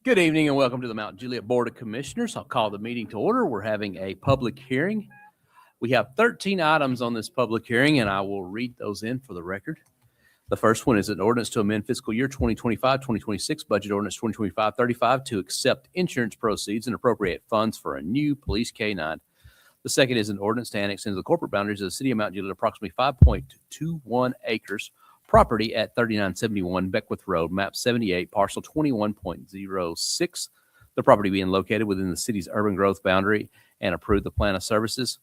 Good evening and welcome to the Mount Juliet Board of Commissioners. I'll call the meeting to order. We're having a public hearing. We have 13 items on this public hearing, and I will read those in for the record. The first one is an ordinance to amend fiscal year 2025-2026 budget ordinance 2025-35 to accept insurance proceeds and appropriate funds for a new police K-9. The second is an ordinance to annex into the corporate boundaries of the city of Mount Juliet approximately 5.21 acres property at 3971 Beckwith Road, map 78, parcel 21.06. The property being located within the city's urban growth boundary and approve the plan of services.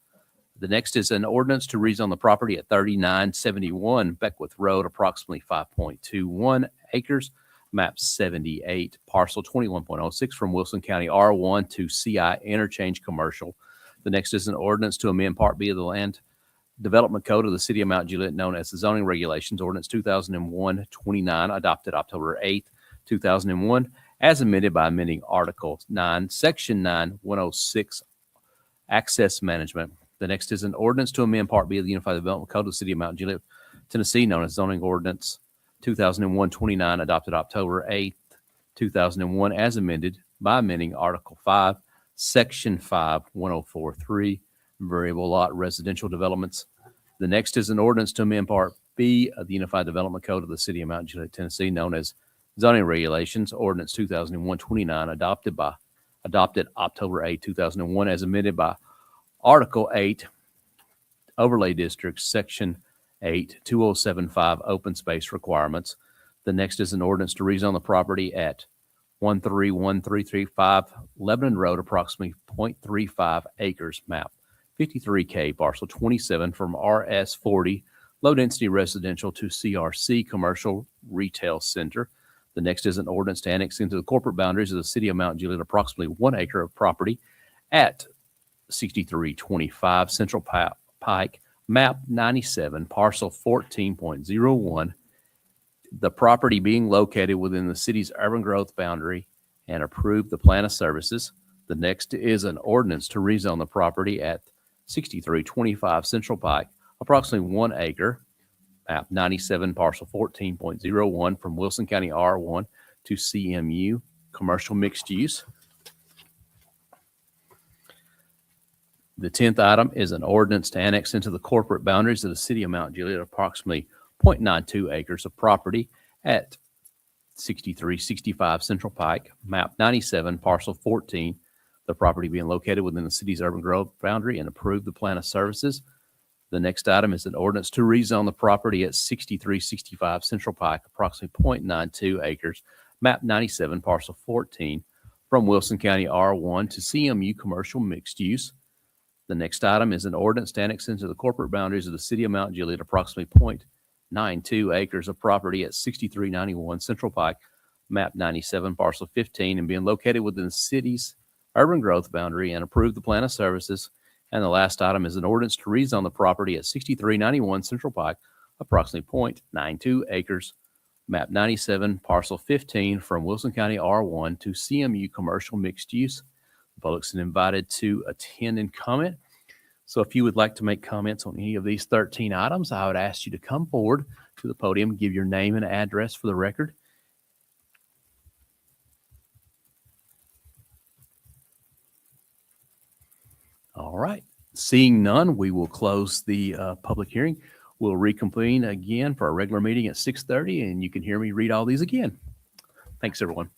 The next is an ordinance to rezone the property at 3971 Beckwith Road, approximately 5.21 acres, map 78, parcel 21.06 from Wilson County R1 to CI Interchange Commercial. The next is an ordinance to amend Part B of the Land Development Code of the City of Mount Juliet, known as the Zoning Regulations, Ordinance 2001-29, adopted October 8, 2001, as amended by amending Article 9, Section 9, 106, Access Management. The next is an ordinance to amend Part B of the Unified Development Code of the City of Mount Juliet, Tennessee, known as Zoning Ordinance 2001-29, adopted October 8, 2001, as amended by amending Article 5, Section 5, 1043, variable lot residential developments. The next is an ordinance to amend Part B of the Unified Development Code of the City of Mount Juliet, Tennessee, known as Zoning Regulations, Ordinance 2001-29, adopted October 8, 2001, as amended by Article 8, Overlay Districts, Section 8, 2075, Open Space Requirements. The next is an ordinance to rezone the property at 131335 Lebanon Road, approximately 0.35 acres, map 53K, parcel 27, from RS40, low-density residential, to CRC, commercial retail center. The next is an ordinance to annex into the corporate boundaries of the city of Mount Juliet approximately 1 acre of property at 6325 Central Pike, map 97, parcel 14.01. The property being located within the city's urban growth boundary and approve the plan of services. The next is an ordinance to rezone the property at 6325 Central Pike, approximately 1 acre, map 97, parcel 14.01, from Wilson County R1 to CMU, commercial mixed use. The 10th item is an ordinance to annex into the corporate boundaries of the city of Mount Juliet approximately 0.92 acres of property at 6365 Central Pike, map 97, parcel 14, the property being located within the city's urban growth boundary, and approve the plan of services. The next item is an ordinance to rezone the property at 6365 Central Pike, approximately 0.92 acres, map 97, parcel 14, from Wilson County R1 to CMU, commercial mixed use. The next item is an ordinance to annex into the corporate boundaries of the city of Mount Juliet approximately 0.92 acres of property at 6391 Central Pike, map 97, parcel 15, and being located within the city's urban growth boundary, and approve the plan of services. And the last item is an ordinance to rezone the property at 6391 Central Pike, approximately 0.92 acres, map 97, parcel 15, from Wilson County R1 to CMU, commercial mixed use. The public's invited to attend and comment. So if you would like to make comments on any of these 13 items, I would ask you to come forward to the podium, give your name and address for the record. All right. Seeing none, we will close the public hearing. We'll reconvene again for our regular meeting at 6:30, and you can hear me read all these again. Thanks, everyone.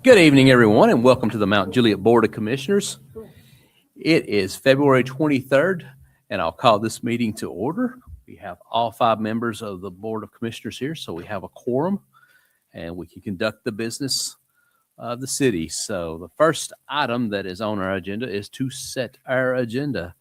Good evening, everyone, and welcome to the Mount Juliet Board of Commissioners. It is February 23rd, and I'll call this meeting to order. We have all 5 members of the Board of Commissioners here, so we have a quorum, and we can conduct the business of the city. So the first item that is on our agenda is to set our agenda.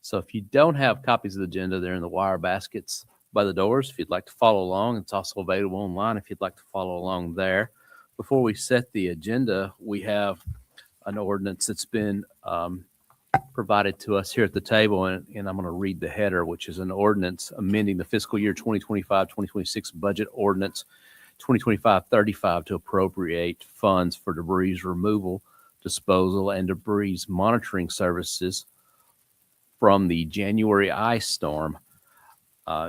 So if you don't have copies of the agenda, they're in the wire baskets by the doors. If you'd like to follow along, it's also available online if you'd like to follow along there. Before we set the agenda, we have an ordinance that's been provided to us here at the table, and I'm going to read the header, which is an ordinance amending the fiscal year 2025-2026 budget ordinance 2025-35 to appropriate funds for debris removal, disposal, and debris monitoring services from the January ice storm.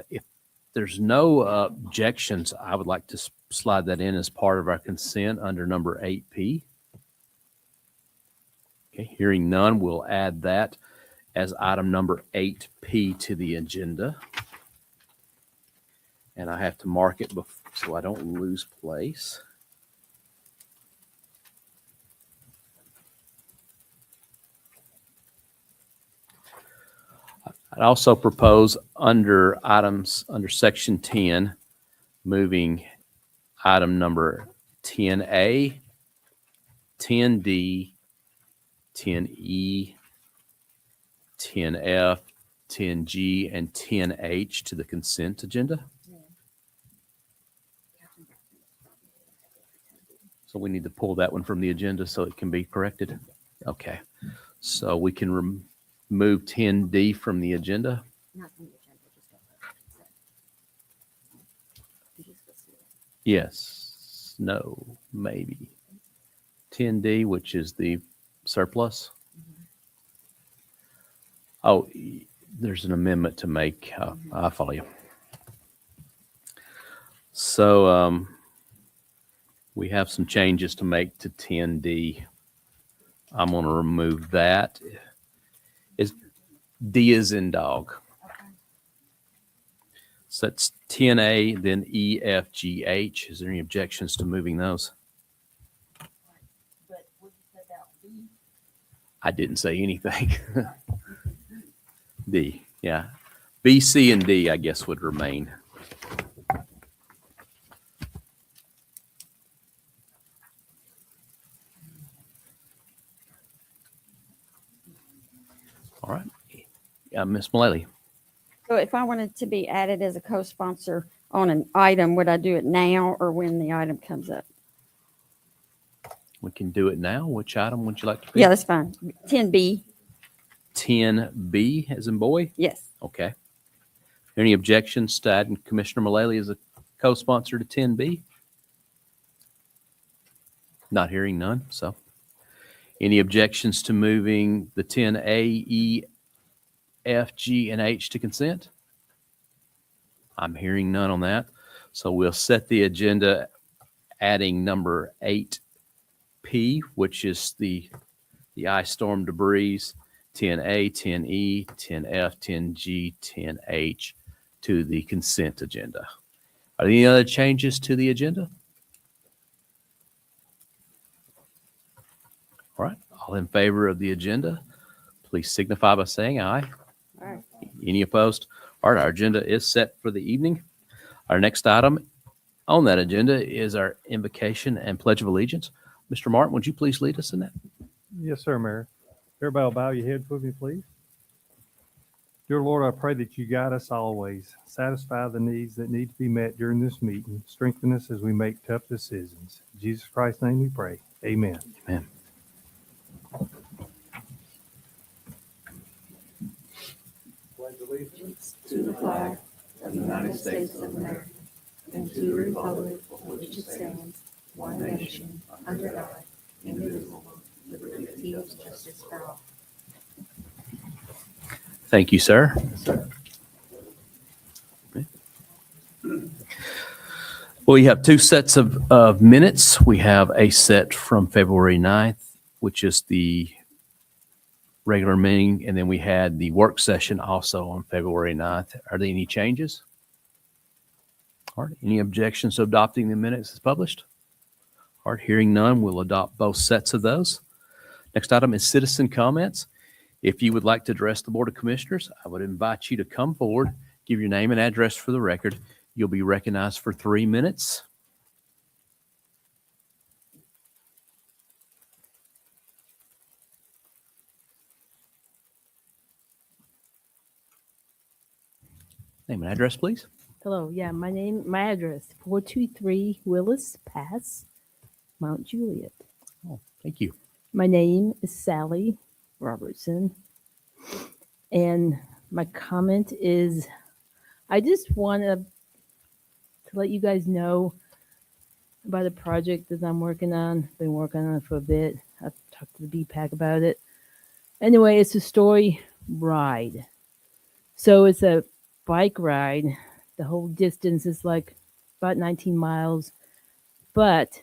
If there's no objections, I would like to slide that in as part of our consent under number 8P. Okay, hearing none, we'll add that as item number 8P to the agenda. And I have to mark it so I don't lose place. I'd also propose under section 10, moving item number 10A, 10D, 10E, 10F, 10G, and 10H to the consent agenda. So we need to pull that one from the agenda so it can be corrected. Okay. So we can remove 10D from the agenda. Not from the agenda, just Yes. No. Maybe. 10D, which is the surplus. Oh, there's an amendment to make. I follow you. So we have some changes to make to 10D. I'm going to remove that. D is in dog. Okay. So that's 10A, then E, F, G, H. Is there any objections to moving those? But would you take out B? I didn't say anything. D, yeah. B, C, and D, I guess, would remain. All right. Ms. Mullally. So if I wanted to be added as a co-sponsor on an item, would I do it now or when the item comes up? We can do it now. Which item would you like to pick? Yeah, that's fine. 10B, 10B as in boy? yes. Okay. Any objections to adding Commissioner Mullally as a co-sponsor to 10B? Not hearing none, so. Any objections to moving the 10A, E, F, G, and H to consent? I'm hearing none on that. So we'll set the agenda adding number 8P, which is the ice storm debris, 10A, 10E, 10F, 10G, 10H to the consent agenda. Are there any other changes to the agenda? All right, all in favor of the agenda, please signify by saying aye. All right. Any opposed? All right, our agenda is set for the evening. Our next item on that agenda is our invocation and pledge of allegiance. Mr. Martin, would you please lead us in that? Yes, sir, Mayor. Everybody will bow your heads with me, please. Dear Lord, I pray that you guide us always, satisfy the needs that need to be met during this meeting, strengthen us as we make tough decisions. In Jesus Christ's name we pray. Amen. Amen. To the flag of the United States of America and to the republic for which it stands, one nation, under God, indivisible, with liberty and justice for all. Thank you, sir. Well, you have 2 sets of minutes. We have a set from February 9th, which is the regular meeting, and then we had the work session also on February 9th. Are there any changes? All right, any objections to adopting the minutes as published? All right, hearing none, we'll adopt both sets of those. Next item is citizen comments. If you would like to address the Board of Commissioners, I would invite you to come forward, give your name and address for the record. You'll be recognized for 3 minutes. Name and address, please. Hello, yeah, my address, 423 Willis Pass, Mount Juliet. Oh, thank you. My name is Sally Robertson, and my comment is, I just want to let you guys know about a project that I'm working on. Been working on it for a bit. I've talked to the BPAC about it. Anyway, it's a story ride. So it's a bike ride. The whole distance is like about 19 miles. But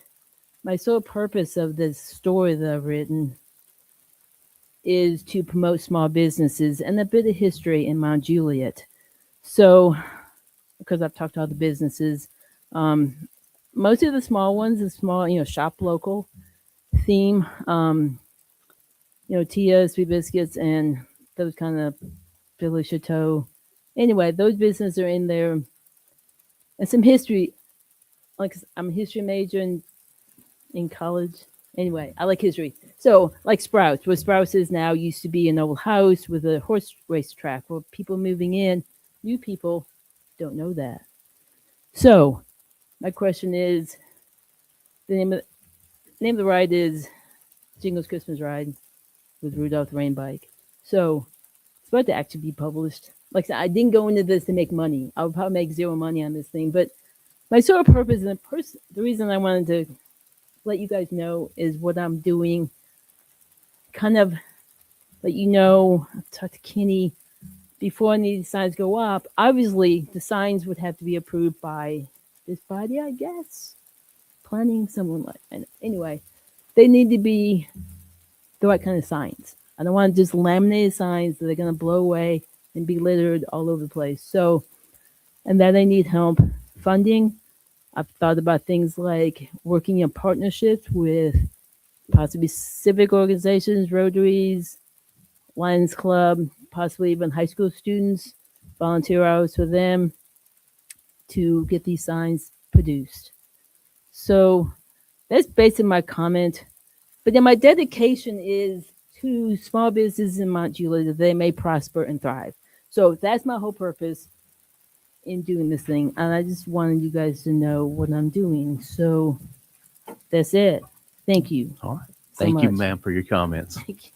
my sole purpose of this story that I've written is to promote small businesses and a bit of history in Mount Juliet. So, because I've talked to all the businesses, most of the small ones, the small, shop local theme, Tia, Sweet Biscuits, and those kind of Philly Chateau. Anyway, those businesses are in there. And some history, like I'm a history major in college. Anyway, I like history. So, like Sprouts, where Sprouts is now used to be an old house with a horse race track where people moving in, new people don't know that. So, my question is, the name of the ride is Jingles Christmas Ride with Rudolph the Rain Bike. So, it's about to actually be published. Like I said, I didn't go into this to make money. I would probably make zero money on this thing. But my sole purpose and the reason I wanted to let you guys know is what I'm doing. Kind of let you know, I've talked to Kenny before any of these signs go up. Obviously, the signs would have to be approved by this body, I guess. Planning, someone like. Anyway, they need to be the right kind of signs. I don't want just laminated signs that are going to blow away and be littered all over the place. So, and then I need help funding. I've thought about things like working in partnerships with possibly civic organizations, Rotaries, Lions Club, possibly even high school students, volunteer hours for them to get these signs produced. So that's basically my comment. But then my dedication is to small businesses in Mount Juliet that they may prosper and thrive. So that's my whole purpose in doing this thing. And I just wanted you guys to know what I'm doing. So that's it. Thank you. All right. so Thank you, much. ma'am, for your comments. Thank you.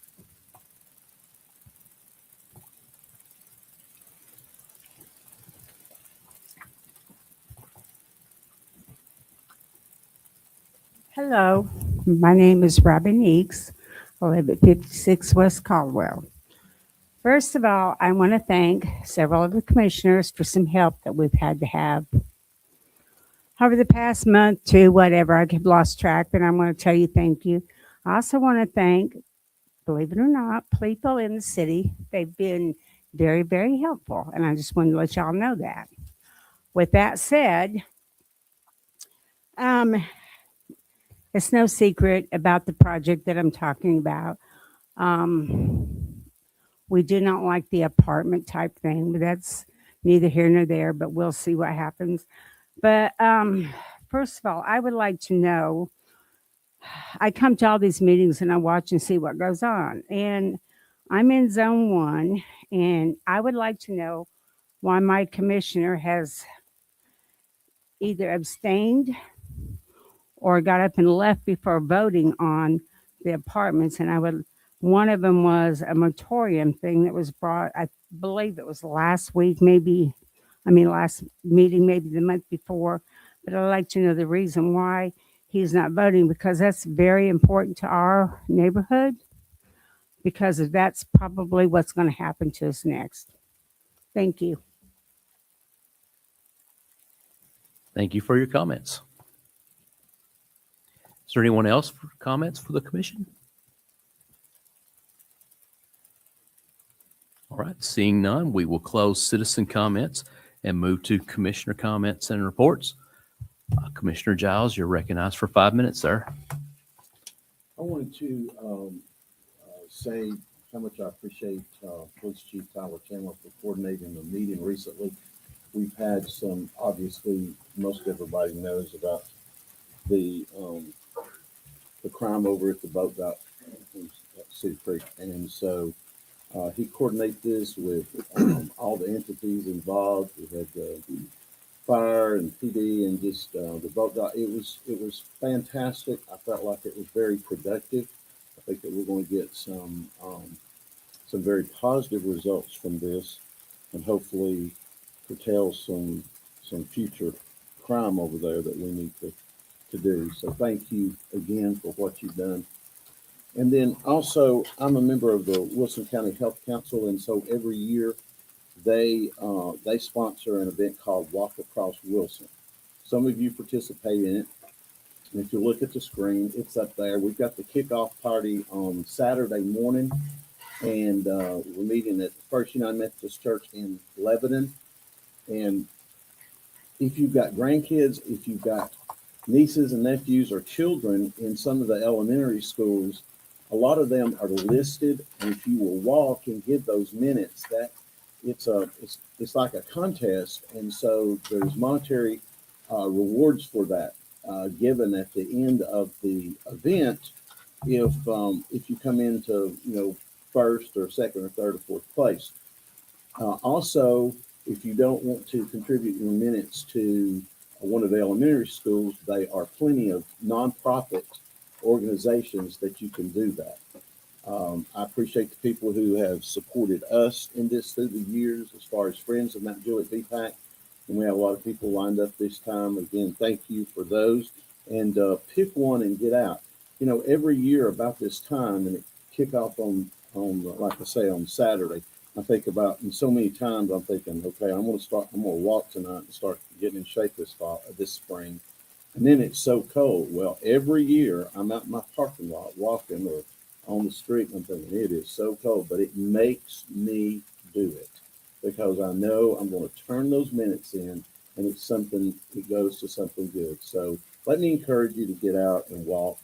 Hello, my name is Robin Eakes. I live at 56 West Caldwell. First of all, I want to thank several of the commissioners for some help that we've had to have over the past month, two, whatever. I have lost track, but I'm going to tell you thank you. I also want to thank, believe it or not, people in the city. They've been very, very helpful, and I just wanted to let y'all know that. With that said, it's no secret about the project that I'm talking about. We do not like the apartment type thing, but that's neither here nor there, but we'll see what happens. But first of all, I would like to know, I come to all these meetings and I watch and see what goes on. And I'm in zone 1, and I would like to know why my commissioner has either abstained or got up and left before voting on the apartments. And one of them was a moratorium thing that was brought, I believe it was last week, last meeting, maybe the month before. But I'd like to know the reason why he's not voting, because that's very important to our neighborhood, because that's probably what's going to happen to us next. Thank you. Thank you for your comments. Is there anyone else for comments for the commission? All right, seeing none, we will close citizen comments and move to commissioner comments and reports. Commissioner Giles, you're recognized for 5 minutes, sir. I wanted to say how much I appreciate Police Chief Tyler Chandler for coordinating the meeting recently. We've had some, obviously, most everybody knows about the crime over at the boat dock in Cedar Creek. And so he coordinated this with all the entities involved. We had fire and PD and just the boat dock. It was fantastic. I felt like it was very productive. I think that we're going to get some very positive results from this, and hopefully curtail some future crime over there that we need to do. So thank you again for what you've done. And then also, I'm a member of the Wilson County Health Council, and so every year they sponsor an event called Walk Across Wilson. Some of you participate in it. And if you look at the screen, it's up there. We've got the kickoff party on Saturday morning, and we're meeting at the First United Methodist Church in Lebanon. And if you've got grandkids, if you've got nieces and nephews or children in some of the elementary schools, a lot of them are listed. And if you will walk and give those minutes, that it's like a contest. And so there's monetary rewards for that given at the end of the event if you come into first or second or third or fourth place. Also, if you don't want to contribute your minutes to one of the elementary schools, there are plenty of nonprofit organizations that you can do that. I appreciate the people who have supported us in this through the years, as far as Friends of Mount Juliet VPAC. And we have a lot of people lined up this time. Again, thank you for those. And pick one and get out. Every year about this time, and it kick off on like I say, on Saturday, I think about, and so many times I'm thinking, okay, I'm going to walk tonight and start getting in shape this spring. And then it's so cold. Well, every year I'm out in my parking lot walking or on the street, and I'm thinking, it is so cold, but it makes me do it because I know I'm going to turn those minutes in, and it goes to something good. So let me encourage you to get out and walk.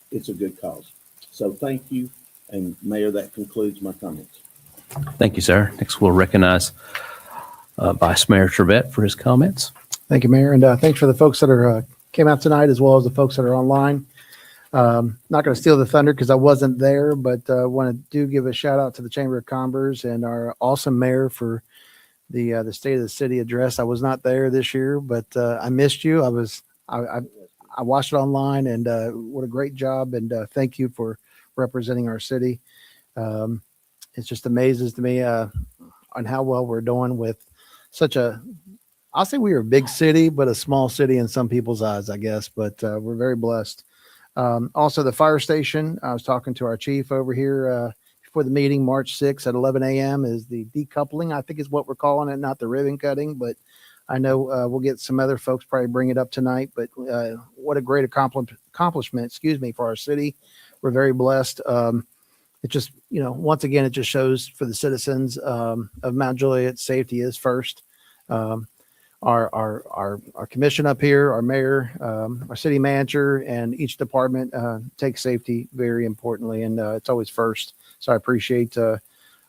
It's a good cause. So thank you. And Mayor, that concludes my comments. Thank you, sir. Next, we'll recognize Vice Mayor Trevette for his comments. Thank you, Mayor. And thanks for the folks that are came out tonight, as well as the folks that are online. Not going to steal the thunder because I wasn't there, but want to give a shout out to the Chamber of Commerce and our awesome mayor for the State of the City address. I was not there this year, but I missed you. I watched it online, and what a great job. And thank you for representing our city. It just amazes to me on how well we're doing with I'll say we are a big city, but a small city in some people's eyes, I guess, but we're very blessed. Also the fire station, I was talking to our chief over here before the meeting, March 6th at 11 a.m. is the decoupling, I think is what we're calling it, not the ribbon cutting, but I know we'll get some other folks probably bring it up tonight, but what a great accomplishment, for our city. We're very blessed. It just, once again, it just shows for the citizens of Mount Juliet, safety is first. Our commission up here, our mayor, our city manager, and each department takes safety very importantly, and it's always first. So I appreciate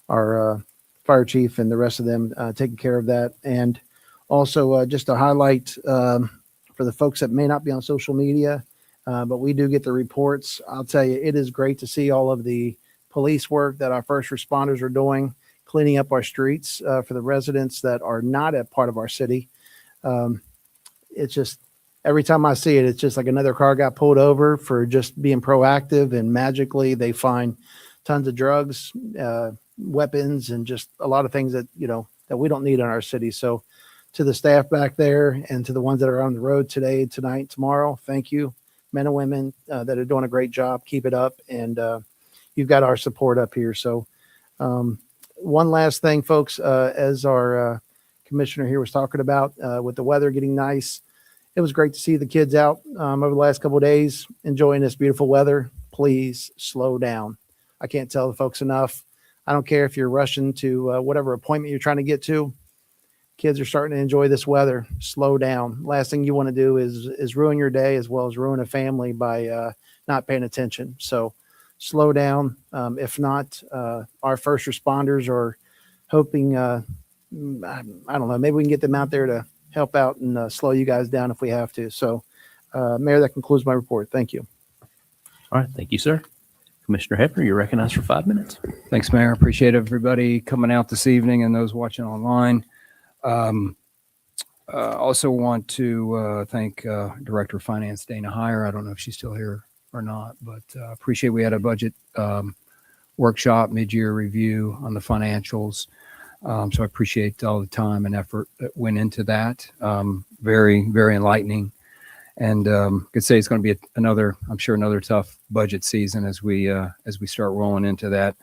our fire chief and the rest of them taking care of that. And also just to highlight for the folks that may not be on social media, but we do get the reports. I'll tell you, it is great to see all of the police work that our first responders are doing, cleaning up our streets for the residents that are not a part of our city. It's just, every time I see it, it's just like another car got pulled over for just being proactive, and magically they find tons of drugs, weapons, and just a lot of things that, that we don't need in our city. So to the staff back there and to the ones that are on the road today, tonight, tomorrow, thank you, men and women that are doing a great job. Keep it up. And you've got our support up here. So one last thing, folks, as our commissioner here was talking about with the weather getting nice, it was great to see the kids out over the last couple of days enjoying this beautiful weather. Please slow down. I can't tell the folks enough. I don't care if you're rushing to whatever appointment you're trying to get to. kids are starting to enjoy this weather. Slow down. Last thing you want to do is ruin your day as well as ruin a family by not paying attention. So slow down. If not, our first responders are hoping, I don't know, maybe we can get them out there to help out and slow you guys down if we have to. So, Mayor, that concludes my report. Thank you. All right. Thank you, sir. Commissioner Hefner, you're recognized for 5 minutes. Thanks, Mayor. Appreciate everybody coming out this evening and those watching online. Also want to thank Director of Finance Dana Heyer. I don't know if she's still here or not, but appreciate we had a budget workshop, mid-year review on the financials. So I appreciate all the time and effort that went into that. Very, very enlightening. And could say it's going to be another tough budget season as we start rolling into that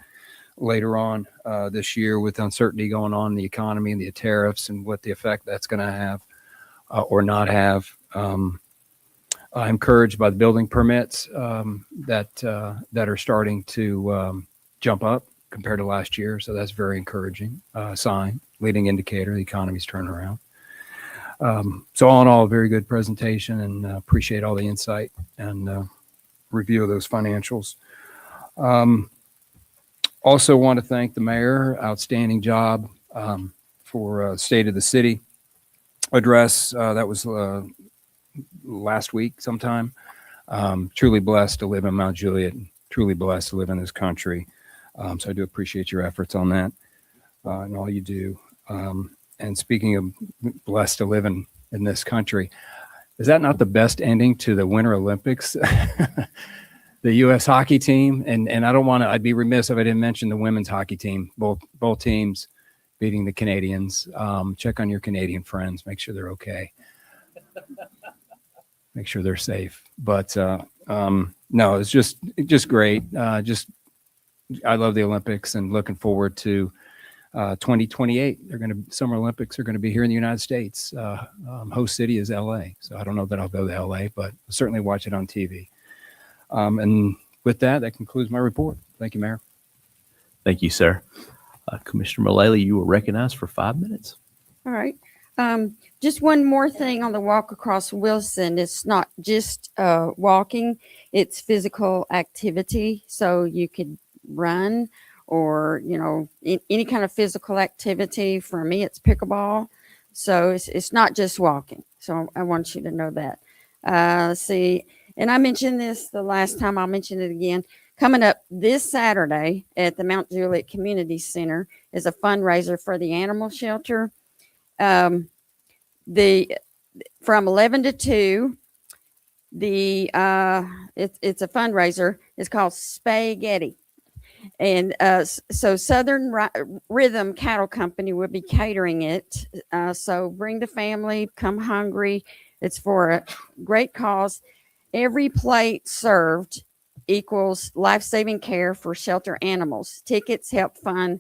later on this year with uncertainty going on in the economy and the tariffs and what the effect that's going to have or not have. I'm encouraged by the building permits that are starting to jump up compared to last year. So that's very encouraging sign, leading indicator, the economy's turning around. So all in all, a very good presentation and appreciate all the insight and review of those financials. Also want to thank the mayor, outstanding job for State of the City address. That was last week sometime. Truly blessed to live in Mount Juliet, truly blessed to live in this country. So I do appreciate your efforts on that and all you do. And speaking of blessed to live in this country, is that not the best ending to the Winter Olympics? The U.S. hockey team, and I don't want to, I'd be remiss if I didn't mention the women's hockey team, both teams beating the Canadians. Check on your Canadian friends, make sure they're okay. Make sure they're safe. But no, it's just great. I love the Olympics and looking forward to 2028. Summer Olympics are going to be here in the United States. Host city is LA. So I don't know that I'll go to LA, but I'll certainly watch it on TV. And with that concludes my report. Thank you, Mayor. Thank you, sir. Commissioner Mullally, you were recognized for 5 minutes. All right. Just one more thing on the walk across Wilson. It's not just walking, it's physical activity. So you could run or, any kind of physical activity. For me, it's pickleball. So it's not just walking. So I want you to know that. Let's see. And I mentioned this the last time, I'll mention it again. Coming up this Saturday at the Mount Juliet Community Center is a fundraiser for the animal shelter. From 11 to 2, it's a fundraiser. It's called Spaghetti. And so Southern Rhythm Cattle Company will be catering it. So bring the family, come hungry. It's for a great cause. Every plate served equals life-saving care for shelter animals. Tickets help fund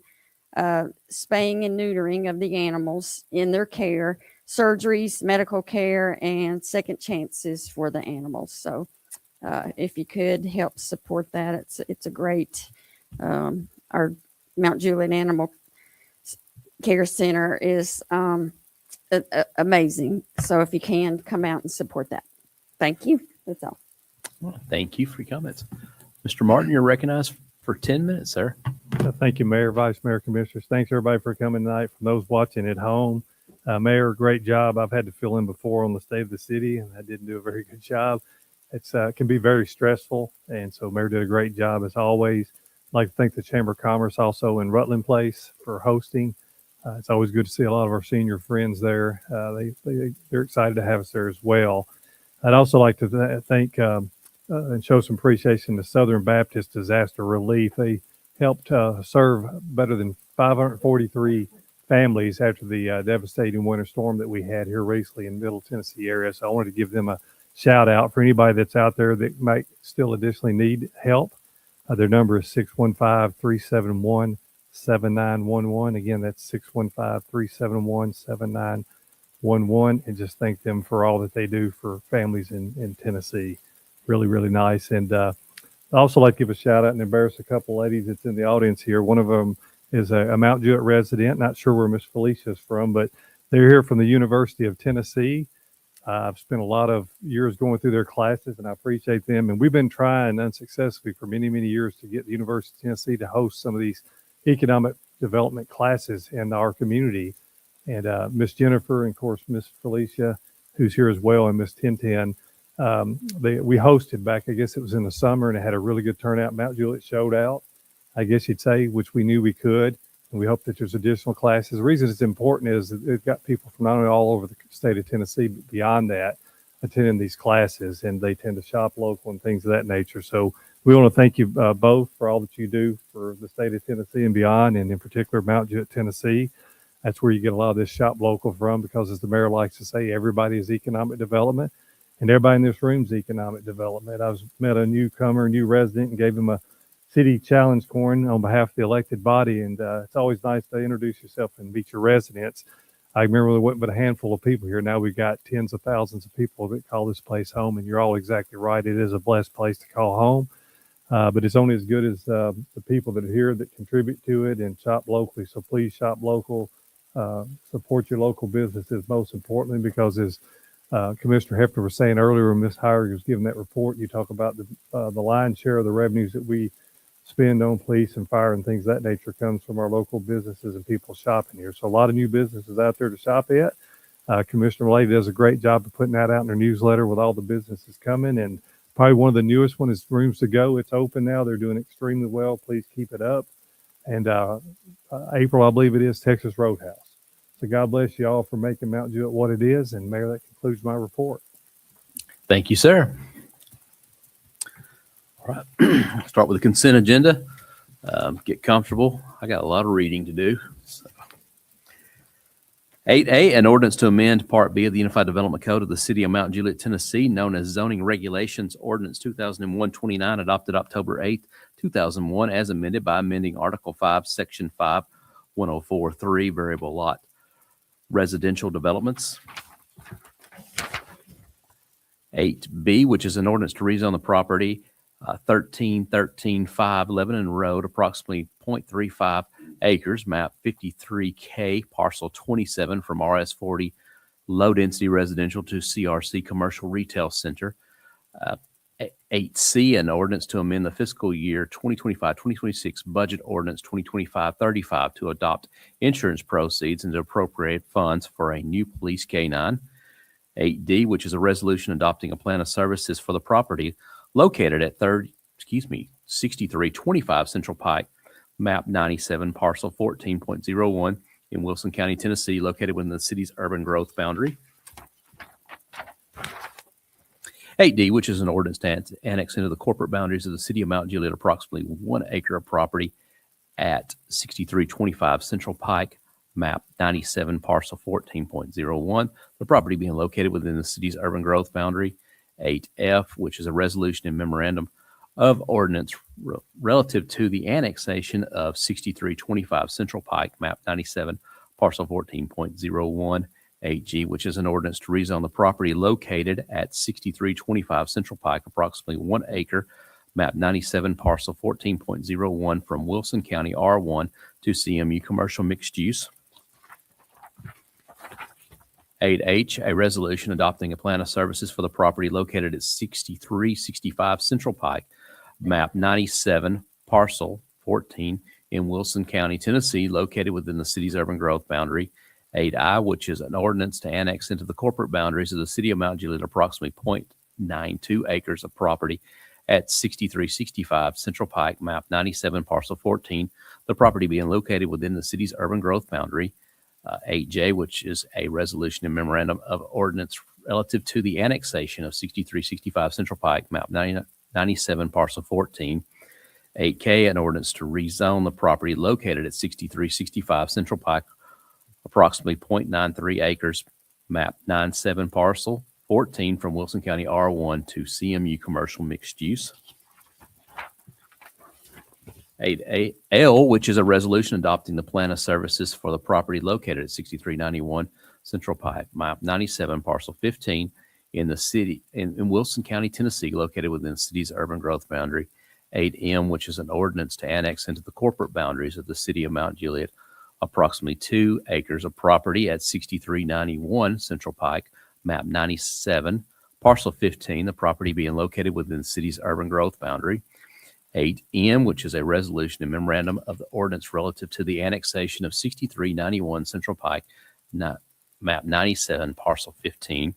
spaying and neutering of the animals in their care, surgeries, medical care, and second chances for the animals. So if you could help support that, it's a great, our Mount Juliet Animal Care Center is amazing. So if you can, come out and support that. Thank you. That's all. Well, thank you for your comments. Mr. Martin, you're recognized for 10 minutes, sir. Thank you, Mayor, Vice Mayor, Commissioners. Thanks, everybody, for coming tonight. For those watching at home, Mayor, great job. I've had to fill in before on the State of the City, and I didn't do a very good job. It can be very stressful, and so Mayor did a great job as always. I'd like to thank the Chamber of Commerce also in Rutland Place for hosting. It's always good to see a lot of our senior friends there. They're excited to have us there as well. I'd also like to thank and show some appreciation to Southern Baptist Disaster Relief. They helped serve better than 543 families after the devastating winter storm that we had here recently in Middle Tennessee area. So I wanted to give them a shout out for anybody that's out there that might still additionally need help. Their number is 615-371-7911. Again, that's 615-371-7911. And just thank them for all that they do for families in Tennessee. Really, really nice. And I also like to give a shout out and embarrass a couple ladies that's in the audience here. One of them is a Mount Juliet resident. Not sure where Miss Felicia is from, but They're here from the University of Tennessee. I've spent a lot of years going through their classes, and I appreciate them. And we've been trying unsuccessfully for many, many years to get the University of Tennessee to host some of these economic development classes in our community. And Miss Jennifer and, of course, Miss Felicia, who's here as well, and Miss Tintin. We hosted back, I guess it was in the summer, and it had a really good turnout. Mount Juliet showed out, I guess you'd say, which we knew we could. And we hope that there's additional classes. The reason it's important is that they've got people from not only all over the state of Tennessee, but beyond that, attending these classes, and they tend to shop local and things of that nature. So we want to thank you both for all that you do for the state of Tennessee and beyond, and in particular, Mount Juliet, Tennessee. That's where you get a lot of this shop local from, because as the mayor likes to say, everybody is economic development, and everybody in this room is economic development. I met a newcomer, new resident, and gave him a city challenge coin on behalf of the elected body. And it's always nice to introduce yourself and meet your residents. I remember there wasn't but a handful of people here. Now we've got tens of thousands of people that call this place home, and you're all exactly right. It is a blessed place to call home. But it's only as good as the people that are here that contribute to it and shop locally. So please shop local, support your local businesses, most importantly, because as Commissioner Hefner was saying earlier, when Ms. Howard was giving that report, you talk about the lion's share of the revenues that we spend on police and fire and things of that nature comes from our local businesses and people shopping here. So a lot of new businesses out there to shop at. Commissioner Lady does a great job of putting that out in her newsletter with all the businesses coming. And probably one of the newest one is Rooms to Go. It's open now. They're doing extremely well. Please keep it up. And April, I believe it is, Texas Roadhouse. So God bless you all for making Mount Juliet what it is. And Mayor, that concludes my report. Thank you, sir. All right. Start with the consent agenda. Get comfortable. I got a lot of reading to do. So. 8A, an ordinance to amend Part B of the Unified Development Code of the City of Mount Juliet, Tennessee, known as Zoning Regulations Ordinance 2001-29, adopted October 8, 2001, as amended by amending Article 5, Section 5, 1043, Variable Lot Residential Developments. 8B, which is an ordinance to rezone the property 1313-5 Lebanon Road, approximately 0.35 acres, map 53K, parcel 27, from RS40 low-density residential to CRC commercial retail center. 8C, an ordinance to amend the fiscal year 2025-2026 budget ordinance 2025-35 to adopt insurance proceeds and to appropriate funds for a new police K-9. 8D, which is a resolution adopting a plan of services for the property located at 6325 Central Pike, map 97, parcel 14.01 in Wilson County, Tennessee, located within the city's urban growth boundary. 8D, which is an ordinance to annex into the corporate boundaries of the city of Mount Juliet approximately 1 acre of property at 6325 Central Pike, map 97, parcel 14.01, the property being located within the city's urban growth boundary. 8F, which is a resolution and memorandum of ordinance relative to the annexation of 6325 Central Pike, map 97, parcel 14.01. 8G, which is an ordinance to rezone the property located at 6325 Central Pike, approximately 1 acre, map 97, parcel 14.01, from Wilson County R1 to CMU commercial mixed use. 8H, a resolution adopting a plan of services for the property located at 6365 Central Pike, map 97, parcel 14 in Wilson County, Tennessee, located within the city's urban growth boundary. 8I, which is an ordinance to annex into the corporate boundaries of the city of Mount Juliet approximately 0.92 acres of property at 6365 Central Pike, map 97, parcel 14, the property being located within the city's urban growth boundary. 8J, which is a resolution and memorandum of ordinance relative to the annexation of 6365 Central Pike, map 97, parcel 14. 8K, an ordinance to rezone the property located at 6365 Central Pike, approximately 0.93 acres, map 97, parcel 14, from Wilson County R1 to CMU commercial mixed use. 8L, which is a resolution adopting the plan of services for the property located at 6391 Central Pike, map 97, parcel 15, in the city in Wilson County, Tennessee, located within the city's urban growth boundary. 8M, which is an ordinance to annex into the corporate boundaries of the city of Mount Juliet approximately 2 acres of property at 6391 Central Pike, map 97, parcel 15, the property being located within the city's urban growth boundary. 8M, which is a resolution and memorandum of the ordinance relative to the annexation of 6391 Central Pike, map 97, parcel 15.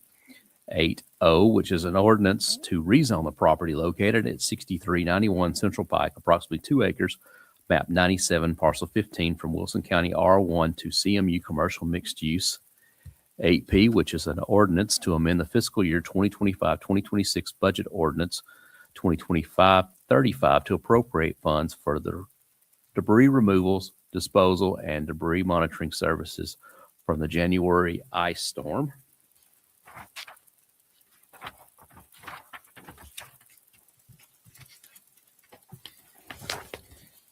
8O, which is an ordinance to rezone the property located at 6391 Central Pike, approximately 2 acres, map 97, parcel 15, from Wilson County R1 to CMU commercial mixed use. 8P, which is an ordinance to amend the fiscal year 2025-2026 budget ordinance 2025-35 to appropriate funds for the debris removals, disposal, and debris monitoring services from the January ice storm.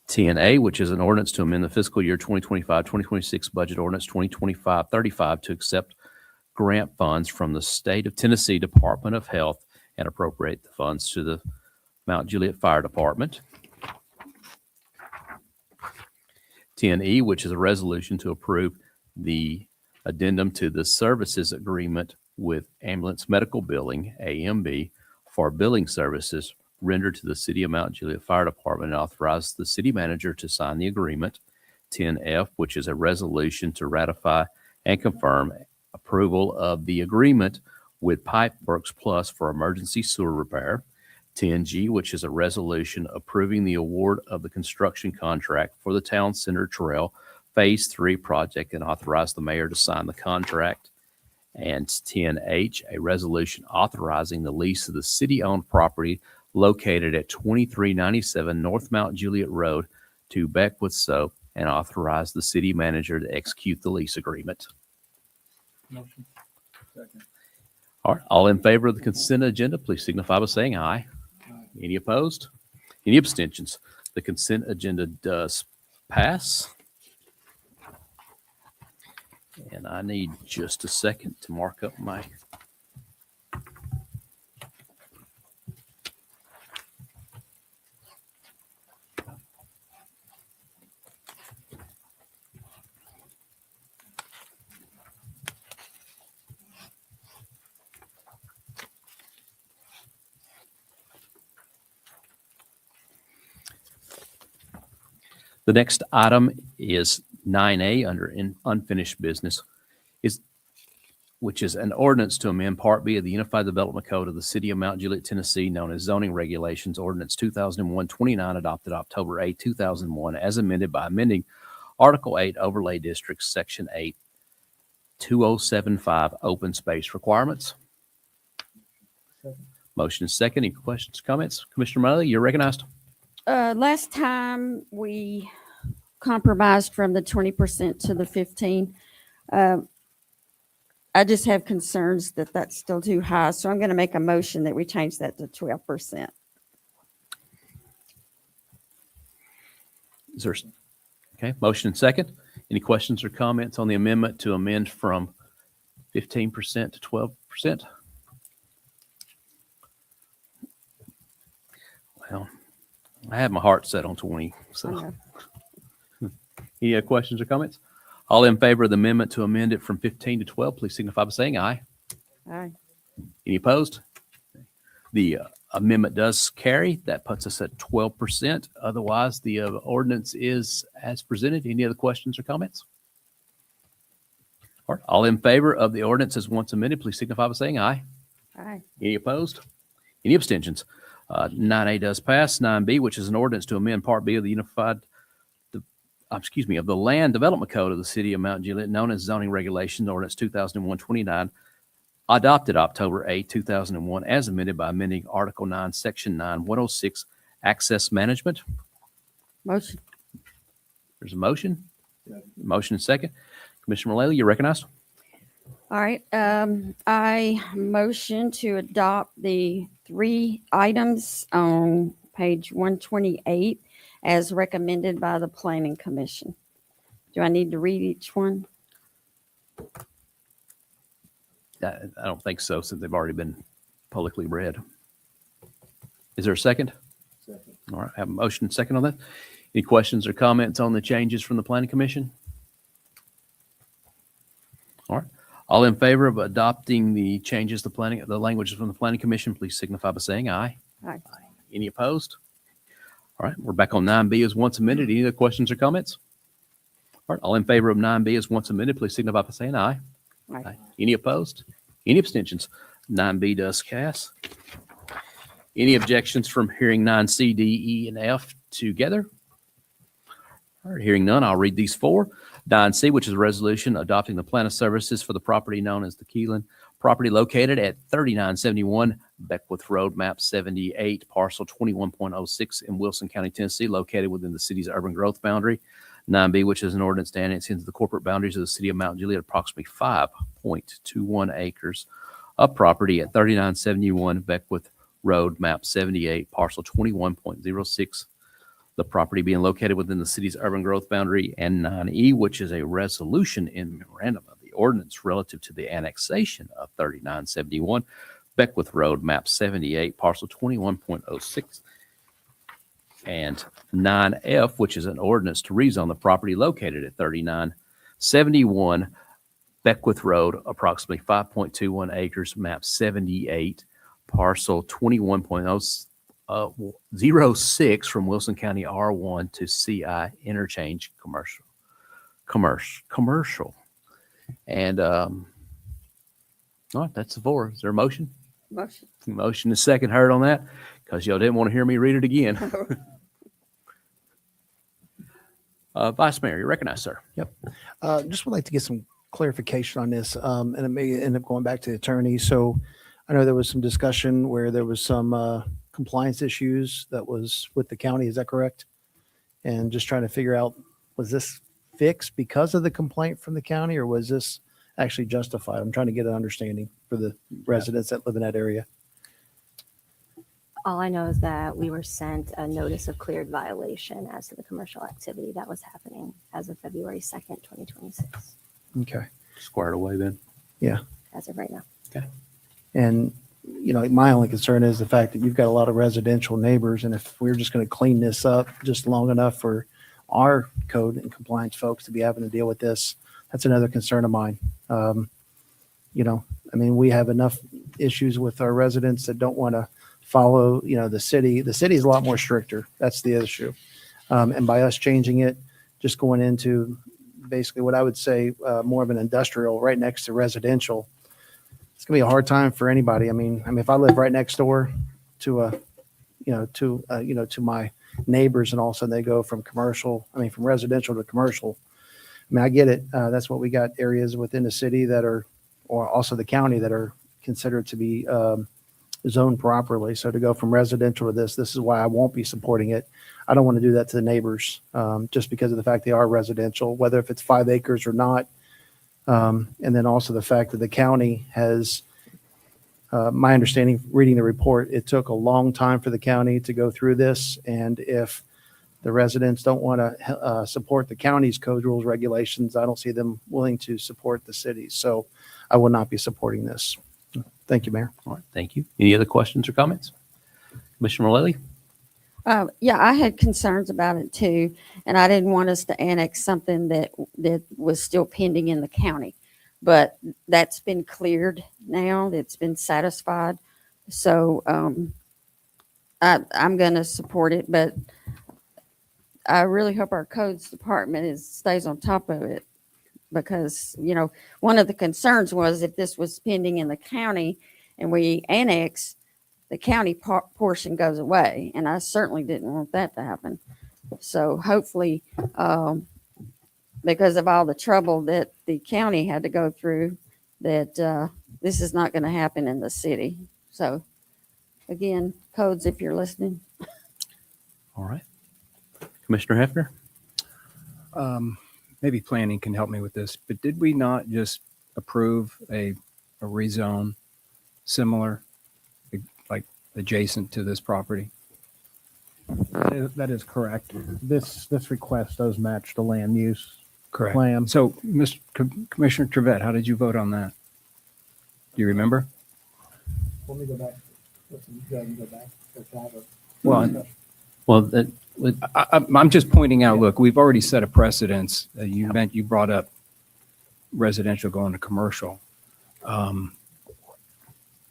TNA, which is an ordinance to amend the fiscal year 2025-2026 budget ordinance 2025-35 to accept grant funds from the state of Tennessee Department of Health and appropriate the funds to the Mount Juliet Fire Department. 10E, which is a resolution to approve the addendum to the services agreement with Ambulance Medical Billing, AMB, for billing services rendered to the City of Mount Juliet Fire Department, and authorize the city manager to sign the agreement. 10F, which is a resolution to ratify and confirm approval of the agreement with Pipeworks Plus for emergency sewer repair. 10G, which is a resolution approving the award of the construction contract for the Town Center Trail Phase 3 project, and authorize the mayor to sign the contract. And 10H, a resolution authorizing the lease of the city-owned property located at 2397 North Mount Juliet Road to Beckwith Soap, and authorize the city manager to execute the lease agreement. Motion. Second. All right, all in favor of the consent agenda, please signify by saying aye. Any opposed? Any abstentions? The consent agenda does pass. And I need just a second to mark up my The next item is 9A under unfinished business, which is an ordinance to amend Part B of the Unified Development Code of the City of Mount Juliet, Tennessee, known as Zoning Regulations, Ordinance 2001-29, adopted October 8, 2001, as amended by amending Article 8, Overlay Districts, Section 8, 2075, Open Space Requirements. Motion is second. Any questions, comments? Commissioner Miley, you're recognized. Last time we compromised from the 20% to the 15. I just have concerns that that's still too high. So I'm going to make a motion that we change that to 12%. Is there, okay, motion and second. Any questions or comments on the amendment to amend from 15% to 12%? Well, I have my heart set on 20. So, any questions or comments? All in favor of the amendment to amend it from 15 to 12, please signify by saying aye. Aye. Any opposed? The amendment does carry. That puts us at 12%. Otherwise, the ordinance is as presented. Any other questions or comments? All right. All in favor of the ordinance as once amended, please signify by saying aye. Aye. Any opposed? Any abstentions? 9A does pass. 9B, which is an ordinance to amend Part B of the of the Land Development Code of the City of Mount Juliet, known as Zoning Regulations, Ordinance 2001-29, adopted October 8, 2001, as amended by amending Article 9, Section 9, 106, Access Management. Motion. There's a motion. Motion and second. Commissioner Mullally, you're recognized. All right. I motion to adopt the 3 items on page 128 as recommended by the Planning Commission. Do I need to read each one? I don't think so, since they've already been publicly read. Is there a second? Second. All right, I have a motion and second on that. Any questions or comments on the changes from the Planning Commission? All in favor of adopting the changes to planning, the languages from the planning commission, please signify by saying aye. Aye. Any opposed? All right, we're back on 9B as once amended. Any other questions or comments? All right, all in favor of 9B as once amended, please signify by saying aye. Aye. Any opposed? Any abstentions? 9B does pass. Any objections from hearing 9C, D, E, and F together? All right, hearing none, I'll read these four. 9C, which is a resolution adopting the plan of services for the property known as the Keelan property located at 3971 Beckwith Road, map 78, parcel 21.06 in Wilson County, Tennessee, located within the city's urban growth boundary. 9B, which is an ordinance to annex into the corporate boundaries of the city of Mount Juliet approximately 5.21 acres of property at 3971 Beckwith Road, map 78, parcel 21.06. The property being located within the city's urban growth boundary. And 9E, which is a resolution in memorandum of the ordinance relative to the annexation of 3971 Beckwith Road, map 78, parcel 21.06. And 9F, which is an ordinance to rezone the property located at 3971 Beckwith Road, approximately 5.21 acres, map 78, parcel 21.06 from Wilson County R1 to CI interchange commercial. And all right, that's the four. Is there a motion? Motion. Motion is second. Heard on that because y'all didn't want to hear me read it again. Vice Mayor, you're recognized, sir. Just would like to get some clarification on this, and it may end up going back to the attorney. So I know there was some discussion where there was some compliance issues that was with the county. Is that correct? And just trying to figure out, was this fixed because of the complaint from the county, or was this actually justified? I'm trying to get an understanding for the residents that live in that area. All I know is that we were sent a notice of cleared violation as to the commercial activity that was happening as of February 2nd, 2026, Okay. Squared away then. as of right now. And, you know, my only concern is the fact that you've got a lot of residential neighbors, and if we're just going to clean this up just long enough for our code and compliance folks to be having to deal with this, that's another concern of mine. You know, I mean, we have enough issues with our residents that don't want to follow, you know, the city. The city is a lot more stricter. That's the issue. And by us changing it, just going into basically what I would say more of an industrial right next to residential, it's gonna be a hard time for anybody. I mean, if I live right next door to to my neighbors, and all of a sudden they go from from residential to commercial. I mean, I get it. That's what we got areas within the city that are, or also the county, that are considered to be zoned properly. So to go from residential to this is why I won't be supporting it. I don't want to do that to the neighbors, just because of the fact they are residential, whether if it's 5 acres or not. And then also the fact that the county has, my understanding, reading the report, it took a long time for the county to go through this. And if the residents don't want to support the county's code rules, regulations, I don't see them willing to support the city. So I will not be supporting this. Thank you, Mayor. All right, thank you. Any other questions or comments? Commissioner Lilly? Yeah, I had concerns about it too, and I didn't want us to annex something that was still pending in the county. But that's been cleared now. It's been satisfied. So I'm going to support it, but I really hope our codes department stays on top of it, because, you know, one of the concerns was if this was pending in the county and we annex, the county portion goes away. And I certainly didn't want that to happen. So hopefully, because of all the trouble that the county had to go through, that this is not going to happen in the city. So again, codes, if you're listening. All right. Commissioner Hefner? Maybe planning can help me with this, but did we not just approve a rezone similar, like adjacent to this property? That is correct. This request does match the land use plan. So, Commissioner Trevette, how did you vote on that? Do you remember? Let me go back. Well, I'm just pointing out, look, we've already set a precedence. You brought up residential going to commercial.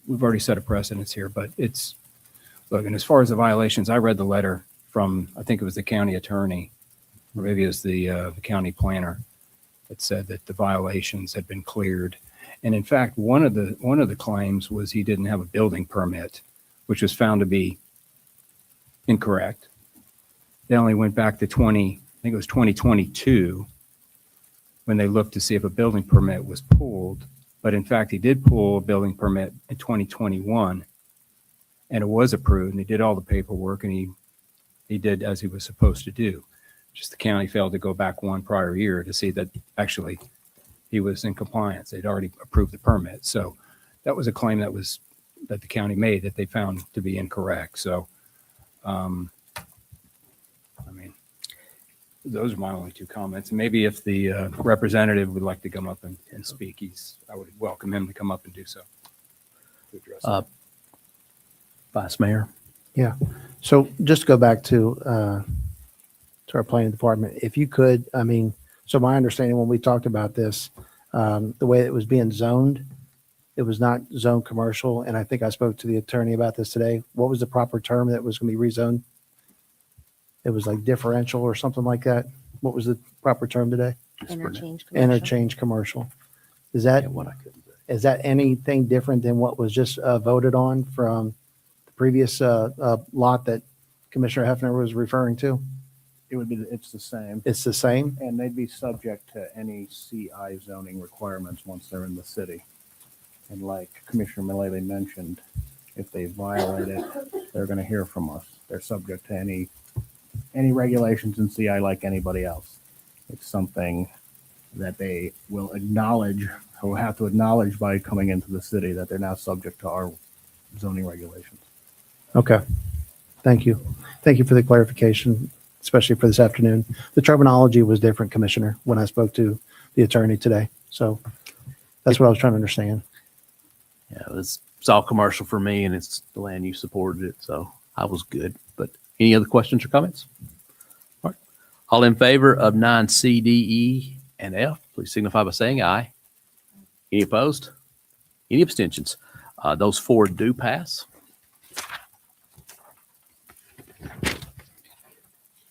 We've already set a precedence here, but look, and as far as the violations, I read the letter from, I think it was the county attorney, or maybe it was the county planner, that said that the violations had been cleared. And in fact, one of the claims was he didn't have a building permit, which was found to be incorrect. They only went back to I think it was 2022, when they looked to see if a building permit was pulled. But in fact, he did pull a building permit in 2021, and it was approved, and he did all the paperwork, and he did as he was supposed to do. Just the county failed to go back one prior year to see that actually he was in compliance. They'd already approved the permit. So that was a claim that the county made that they found to be incorrect. So, I mean, those are my only two comments. Maybe if the representative would like to come up and speak, I would welcome him to come up and do so. To address that. Vice Mayor. So just to go back to our planning department, if you could, I mean, so my understanding when we talked about this, the way it was being zoned, it was not zoned commercial. And I think I spoke to the attorney about this today. What was the proper term that was going to be rezoned? It was like differential or something like that. What was the proper term today? Interchange commercial. Interchange commercial. Is that, Yeah, what I couldn't say. is that anything different than what was just voted on from the previous lot that Commissioner Hefner was referring to? It's the same. It's the same? And they'd be subject to any CI zoning requirements once they're in the city. And like Commissioner Mullally mentioned, if they violate it, they're going to hear from us. They're subject to any regulations in CI like anybody else. It's something that they will acknowledge or have to acknowledge by coming into the city that they're now subject to our zoning regulations. Okay. Thank you. Thank you for the clarification, especially for this afternoon. The terminology was different, Commissioner, when I spoke to the attorney today. So that's what I was trying to understand. Yeah, it's all commercial for me, and it's the land use supported it, so I was good. But any other questions or comments? All right. All in favor of 9C, D, E, and F, please signify by saying aye. Any opposed? Any abstentions? Those four do pass.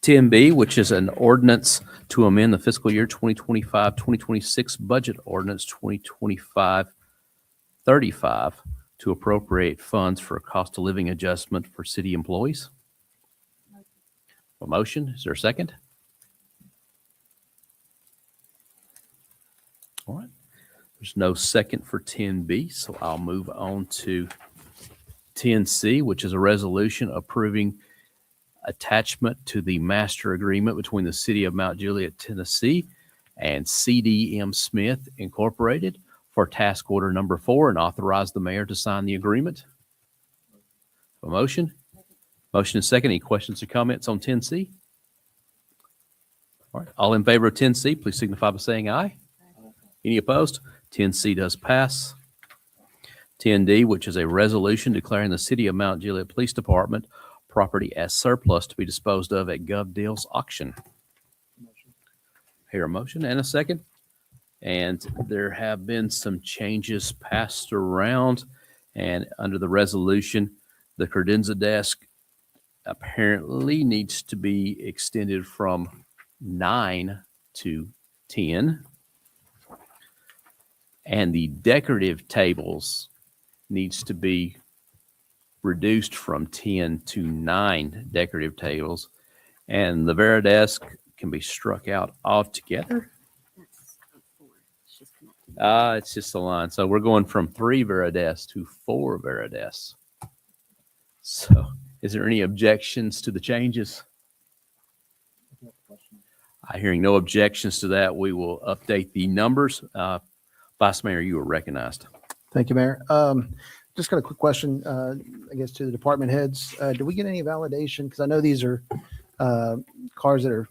10B, which is an ordinance to amend the fiscal year 2025-2026 budget ordinance 2025-35 to appropriate funds for a cost of living adjustment for city employees. A motion, is there a second? All right. There's no second for 10B, so I'll move on to 10C, which is a resolution approving attachment to the master agreement between the city of Mount Juliet, Tennessee and CDM Smith Incorporated for task order number 4 and authorize the mayor to sign the agreement. A motion? Motion is second. Any questions or comments on 10C? All right. All in favor of 10C, please signify by saying aye. Any opposed? 10C does pass. 10D, which is a resolution declaring the city of Mount Juliet Police Department property as surplus to be disposed of at GovDeals auction. Hear a motion and a second. And there have been some changes passed around, and under the resolution, the credenza desk apparently needs to be extended from 9 to 10. And the decorative tables needs to be reduced from 10 to 9 decorative tables. And the Veridesk can be struck out altogether. It's just a line. So we're going from 3 Veridesk to 4 Veridesk. So is there any objections to the changes? Hearing no objections to that, we will update the numbers. Vice Mayor, you are recognized. Thank you, Mayor. Just got a quick question, I guess, to the department heads. Did we get any validation? Because I know these are cars that are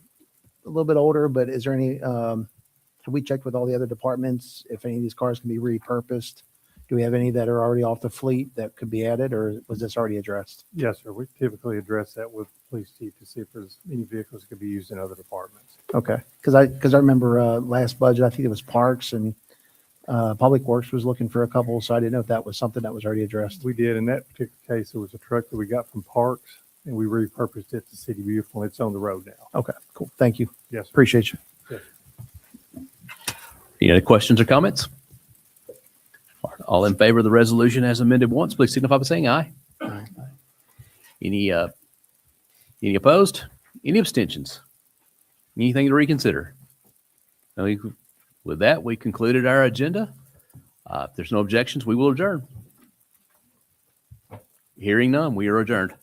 a little bit older, but is there any, have we checked with all the other departments if any of these cars can be repurposed? Do we have any that are already off the fleet that could be added, or was this already addressed? Yes, sir. We typically address that with police chief to see if there's any vehicles that could be used in other departments. Okay, because I remember last budget, I think it was parks, and Public Works was looking for a couple, so I didn't know if that was something that was already addressed. We did. In that particular case, it was a truck that we got from Parks and we repurposed it to City Beautiful and it's on the road now. Okay, cool. Thank you. Yes, sir. Appreciate you. Any other questions or comments? All in favor of the resolution as amended once, please signify by saying aye. Aye. Any opposed? Any abstentions? Anything to reconsider? No, with that, we concluded our agenda. If there's no objections, we will adjourn. Hearing none, we are adjourned.